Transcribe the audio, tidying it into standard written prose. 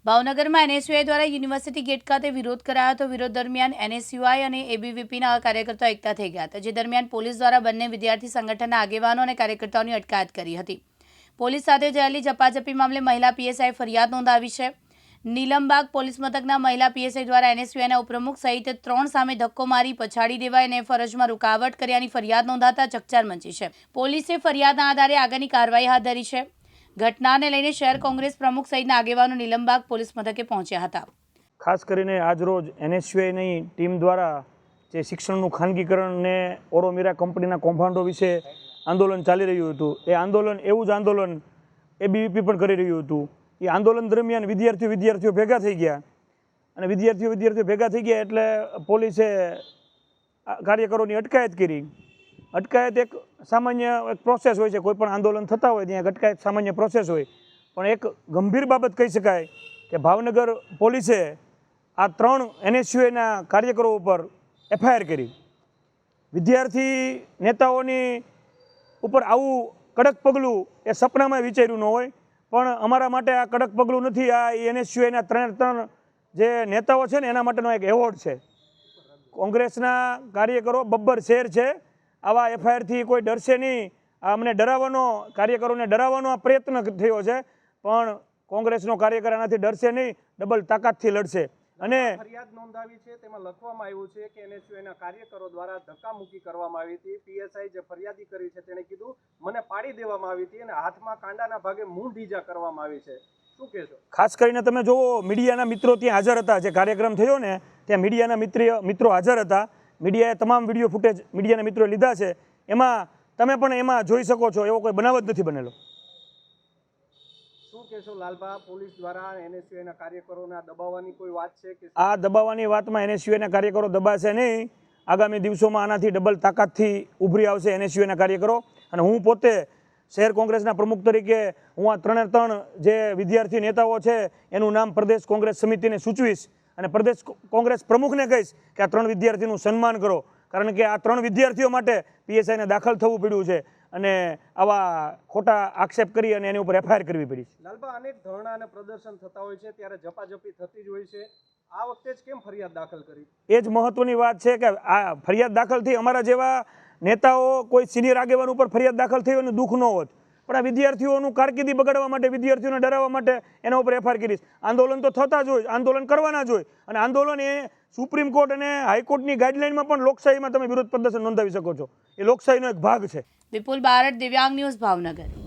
ભાવનગરમાં એનએસયુઆઈ દ્વારા university gate ખાતે વિરોધ કરાયો હતો। વિરોધ દરમિયાન એનએસયુઆઈ અને એબીવીપીના કાર્યકર્તાઓ એકઠા થઈ ગયા હતા, જે દરમિયાન પોલીસ દ્વારા બંને વિદ્યાર્થી સંગઠનના આગેવાનો અને કાર્યકર્તાઓની અટકાયત કરી હતી। પોલીસ સાથે થયેલી ઝપાઝપી મામલે મહિલા પીએસઆઈ ફરિયાદ નોંધાવી છે। નીલમબાગ પોલીસ મથકના મહિલા પીએસઆઈ દ્વારા એનએસયુઆઈના ઉપપ્રમુખ સહિત 3 સામે ધક્કો મારી પછાડી દેવાય અને ફરજમાં રૂકાવટ કર્યાની ફરિયાદ નોંધાતા ચકચાર મચી છે। પોલીસે ફરિયાદના આધારે આગળની કાર્યવાહી હાથ ધરી છે। ઘટનાને લઈને શહેર કોંગ્રેસ પ્રમુખ સહિતના આગેવાનો નીલમબાગ પોલીસ મથકે પહોંચ્યા હતા। ખાસ કરીને આજરોજ એનએસયુઆઈની ટીમ દ્વારા જે શિક્ષણનું ખાનગીકરણને ઓરોમીરા કંપનીના કૌભાંડો વિશે આંદોલન ચાલી રહ્યું હતું, એ આંદોલન એવું જ આંદોલન એબીવીપી પણ કરી રહ્યું હતું। એ આંદોલન દરમિયાન વિદ્યાર્થીઓ ભેગા થઈ ગયા અને વિદ્યાર્થીઓ ભેગા થઈ ગયા એટલે પોલીસે કાર્યકરોની અટકાયત કરી। અટકાયત એક સામાન્ય એક પ્રોસેસ હોય છે, કોઈ પણ આંદોલન થતા હોય ત્યાં અટકાયત સામાન્ય પ્રોસેસ હોય, પણ એક ગંભીર બાબત કહી શકાય કે ભાવનગર પોલીસે આ 3 એનએસયુઆઈના કાર્યકરો ઉપર એફઆઈઆર કરી। વિદ્યાર્થી નેતાઓની ઉપર આવું કડક પગલું એ સપનામાં વિચાર્યું ન હોય, પણ અમારા માટે આ કડક પગલું નથી, આ એનએસયુઆઈના 3 જે નેતાઓ છે ને એના માટેનો એક એવોર્ડ છે। કોંગ્રેસના કાર્યકરો બબ્બર શેર છે, આવા એફઆઈઆરથી કોઈ ડરશે નહીં। અમને ડરાવવાનો, કાર્યકરોને ડરાવવાનો આ પ્રયત્ન થયો છે, પણ કોંગ્રેસનો કાર્યકર આનાથી ડરશે નહીં, ડબલ તાકાતથી લડશે। અને ફરિયાદ નોંધાવી છે તેમાં લખવામાં આવ્યું છે કે એનએસયુઆઈના કાર્યકરો દ્વારા ધક્કામુક્કી કરવામાં આવી હતી। પીએસઆઈ જે ફરિયાદી કરી છે તેણે કીધું મને પાડી દેવામાં આવી હતી અને હાથમાં કાંડાના ભાગે મૂંઢ ઈજા કરવામાં આવી છે, શું કહેશો? ખાસ કરીને તમે જુઓ, મીડિયાના મિત્રો ત્યાં હાજર હતા, જે કાર્યક્રમ થયો ને ત્યાં મીડિયાના મિત્રો હાજર હતા। મીડિયાએ તમામ વિડીયો ફૂટેજ મીડિયાના મિત્રોએ લીધા છે, એમાં તમે પણ એમાં જોઈ શકો છો, એવો કોઈ બનાવ જ નથી બનેલો। શું કહેશો લાલભા, પોલીસ દ્વારા એનએસયુઆઈના કાર્યકરોને દબાવવાની કોઈ વાત છે કે? આ દબાવવાની વાતમાં એનએસયુઆઈના કાર્યકરો દબાશે નહીં। આગામી દિવસોમાં આનાથી ડબલ તાકાતથી ઉભરી આવશે એનએસયુઆઈના કાર્યકરો। અને હું પોતે શહેર કોંગ્રેસના પ્રમુખ તરીકે હું આ 3 જે વિદ્યાર્થી નેતાઓ છે એનું નામ પ્રદેશ કોંગ્રેસ સમિતિને સૂચવીશ અને પ્રદેશ કોંગ્રેસ પ્રમુખને કહીશ કે આ 3 વિદ્યાર્થીનું સન્માન કરો, કારણ કે આ 3 વિદ્યાર્થીઓ માટે પીએસઆઈને દાખલ થવું પડ્યું છે અને આવા ખોટા આક્ષેપ કરી અને એની ઉપર એફઆઈઆર કરવી પડી છે। લાલભા, અનેક ધરણા અને પ્રદર્શન થતા હોય છે ત્યારે ઝપાઝપી થતી જ હોય છે, આ વખતે જ કેમ ફરિયાદ દાખલ કરી? એ જ મહત્વની વાત છે કે આ ફરિયાદ દાખલ થઈ, અમારા જેવા નેતાઓ કોઈ સિનિયર આગેવાન ઉપર ફરિયાદ દાખલ થઈ હોય દુઃખ ન હોત, પણ આ વિદ્યાર્થીઓનું કારકિર્દી બગાડવા માટે, વિદ્યાર્થીઓને ડરાવવા માટે એના ઉપર એફઆઈઆર કરીશ। આંદોલન તો થતા જ હોય, આંદોલન કરવાના જ હોય, અને આંદોલન એ સુપ્રીમ કોર્ટ અને હાઈકોર્ટની ગાઈડલાઇનમાં પણ લોકશાહીમાં તમે વિરોધ પ્રદર્શન નોંધાવી શકો છો, એ લોકશાહીનો એક ભાગ છે। વિપુલ બારડ, દિવ્યાંગ ન્યૂઝ, ભાવનગર।